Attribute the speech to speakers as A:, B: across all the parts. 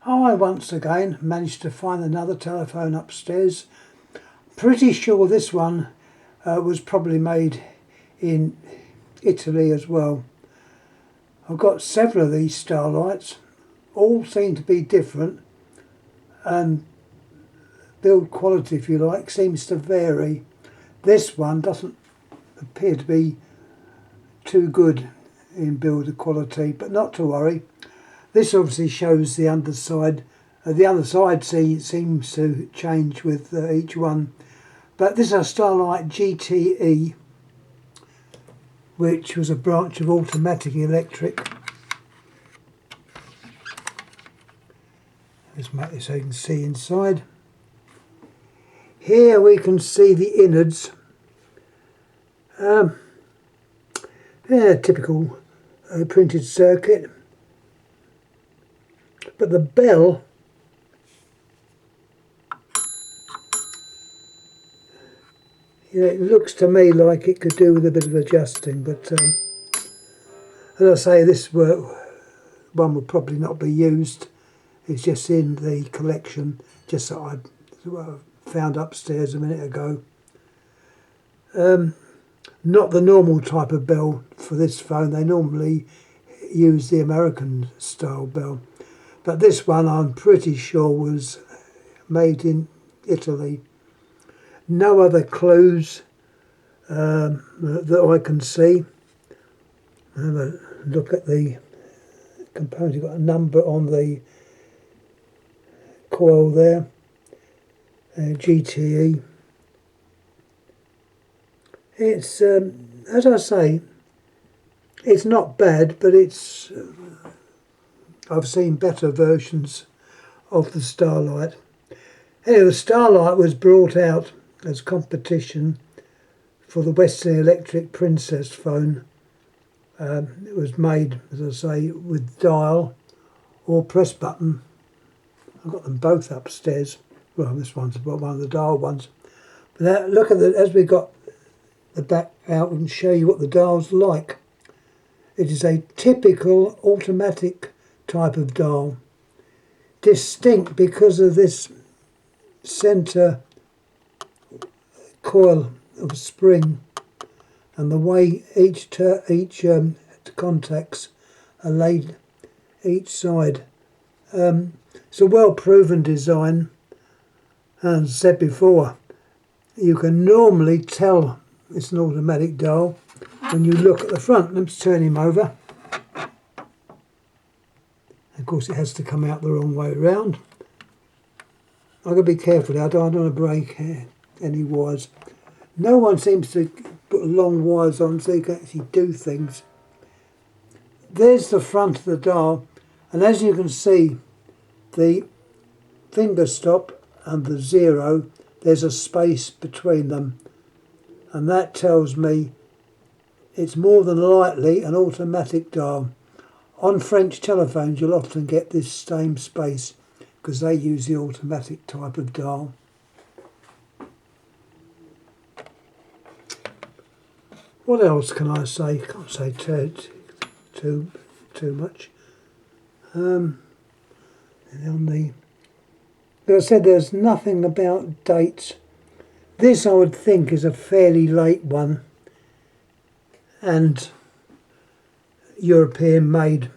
A: I once again managed to find another telephone upstairs. Pretty sure this one was probably made in Italy as well. I've got several of these Starlights. All seem to be different, and build quality, if you like, seems to vary. This one doesn't appear to be too good in build quality, but not to worry. This obviously shows the underside. The underside seems to change with each one. But this is a Starlite GTE, which was a branch of Automatic Electric. Let's make this so you can see inside. Here we can see the innards. Yeah, typical printed circuit. But the bell it looks to me like it could do with a bit of adjusting, but as I say, this one would probably not be used. It's just in the collection, just that I found upstairs a minute ago. Not the normal type of bell for this phone. They normally use the American style bell. But this one I'm pretty sure was made in Italy. No other clues that I can see. Have a look at the component. You've got a number on the coil there. GTE. It's, as I say, it's not bad, but it's... I've seen better versions of the Starlite. Anyway, the Starlite was brought out as competition for the Western Electric Princess phone. It was made, as I say, with dial or press button. I've got them both upstairs. Well, this one's one of the dial ones. But now, look at as we got the back out, we can show you what the dial's like. It is a typical automatic type of dial, distinct because of this centre coil of spring and the way each contacts are laid each side. It's a well proven design, and as I said before, you can normally tell it's an automatic dial when you look at the front. Let's turn him over. Of course, it has to come out the wrong way around. I've got to be careful now. I don't want to break any wires. No one seems to put long wires on so you can actually do things. There's the front of the dial, and as you can see, the finger stop and the 0, there's a space between them, and that tells me it's more than likely an automatic dial. On French telephones you'll often get this same space because they use the automatic type of dial. What else can I say? Can't say too much. On the, as I said, there's nothing about dates. This I would think is a fairly late one and European made.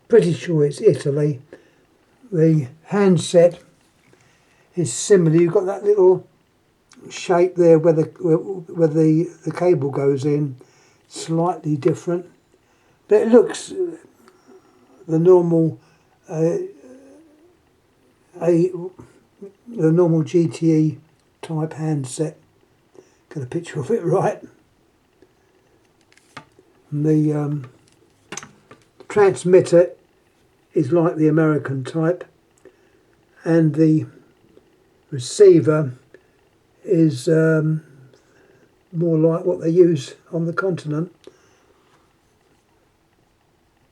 A: Pretty sure it's Italy. The handset is similar. You've got that little shape there where the cable goes in, slightly different, but it looks the normal GTE type handset. Got a picture of it right. And the transmitter is like the American type, and the receiver is more like what they use on the continent.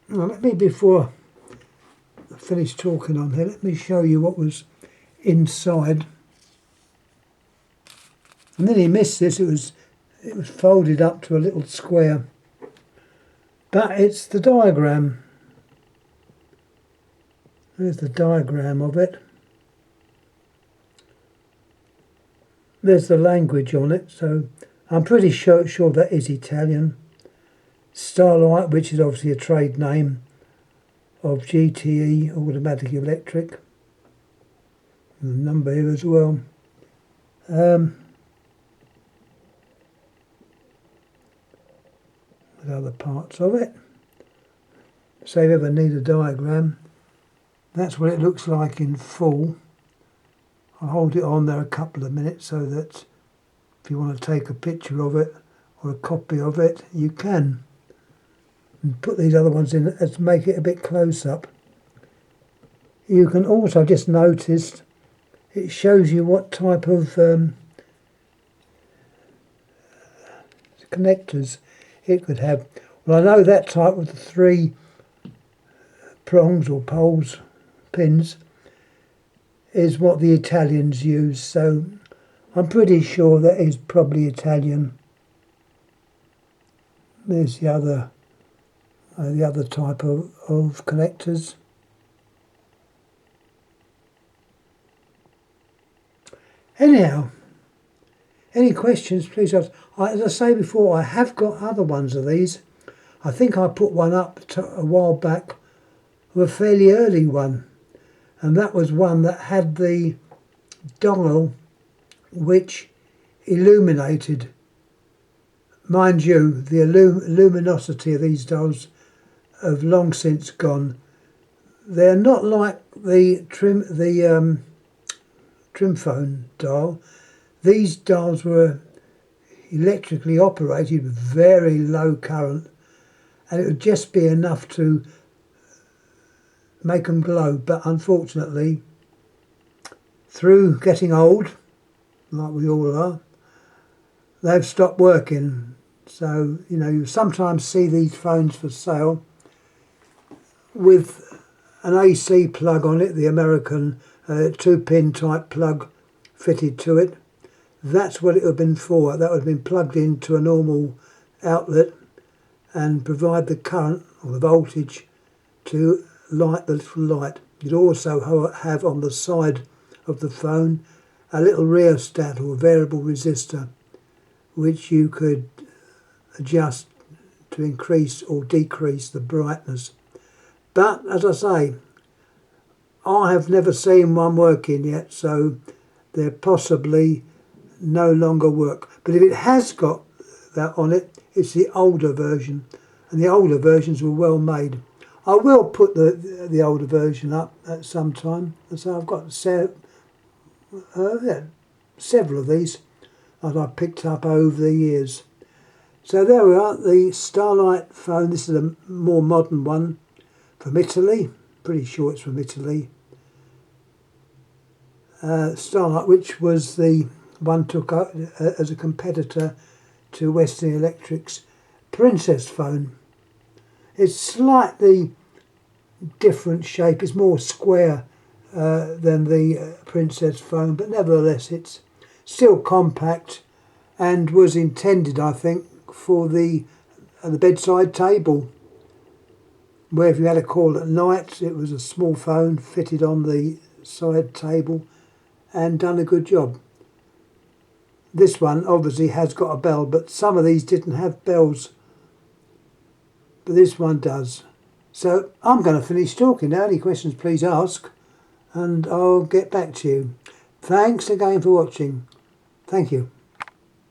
A: Now, before I finish talking on here, let me show you what was inside. I nearly missed this. It was folded up to a little square, but it's the diagram. There's the diagram of it. There's the language on it, so I'm pretty sure that is Italian. Starlite, which is obviously a trade name of GTE, Automatic Electric. The number here as well. With other parts of it. So if you ever need a diagram, that's what it looks like in full. I'll hold it on there a couple of minutes so that if you want to take a picture of it or a copy of it, you can. And put these other ones in to make it a bit close up. You can also just notice it shows you what type of connectors it could have. Well, I know that type with the 3 prongs or poles, pins, is what the Italians use, so I'm pretty sure that is probably Italian. There's the other type of connectors. Anyhow, any questions, please ask. As I say before, I have got other ones of these. I think I put one up a while back, a fairly early one, and that was one that had the dongle which illuminated. Mind you, the luminosity of these dolls have long since gone. They're not like the Trimphone doll. These dolls were electrically operated with very low current, and it would just be enough to make them glow. But unfortunately, through getting old, like we all are, they've stopped working. So, you know, you sometimes see these phones for sale with an AC plug on it, the American 2-pin type plug fitted to it. That's what it would have been for. That would have been plugged into a normal outlet and provide the current or the voltage to light the little light. You'd also have on the side of the phone a little rheostat or variable resistor which you could adjust to increase or decrease the brightness. But as I say, I have never seen one working yet, so they're possibly no longer work. But if it has got that on it, it's the older version, and the older versions were well made. I will put the older version up at some time. So I've got several of these that I picked up over the years. So there we are, the Starlite phone. This is a more modern one from Italy. Pretty sure it's from Italy. Starlite, which was the one took up as a competitor to Western Electric's Princess phone. It's slightly different shape. It's more square than the Princess phone, but nevertheless it's still compact and was intended, I think, for the bedside table, where if you had a call at night, it was a small phone fitted on the side table and done a good job. This one obviously has got a bell, but some of these didn't have bells, but this one does. So I'm going to finish talking now. Any questions, please ask, and I'll get back to you. Thanks again for watching. Thank you.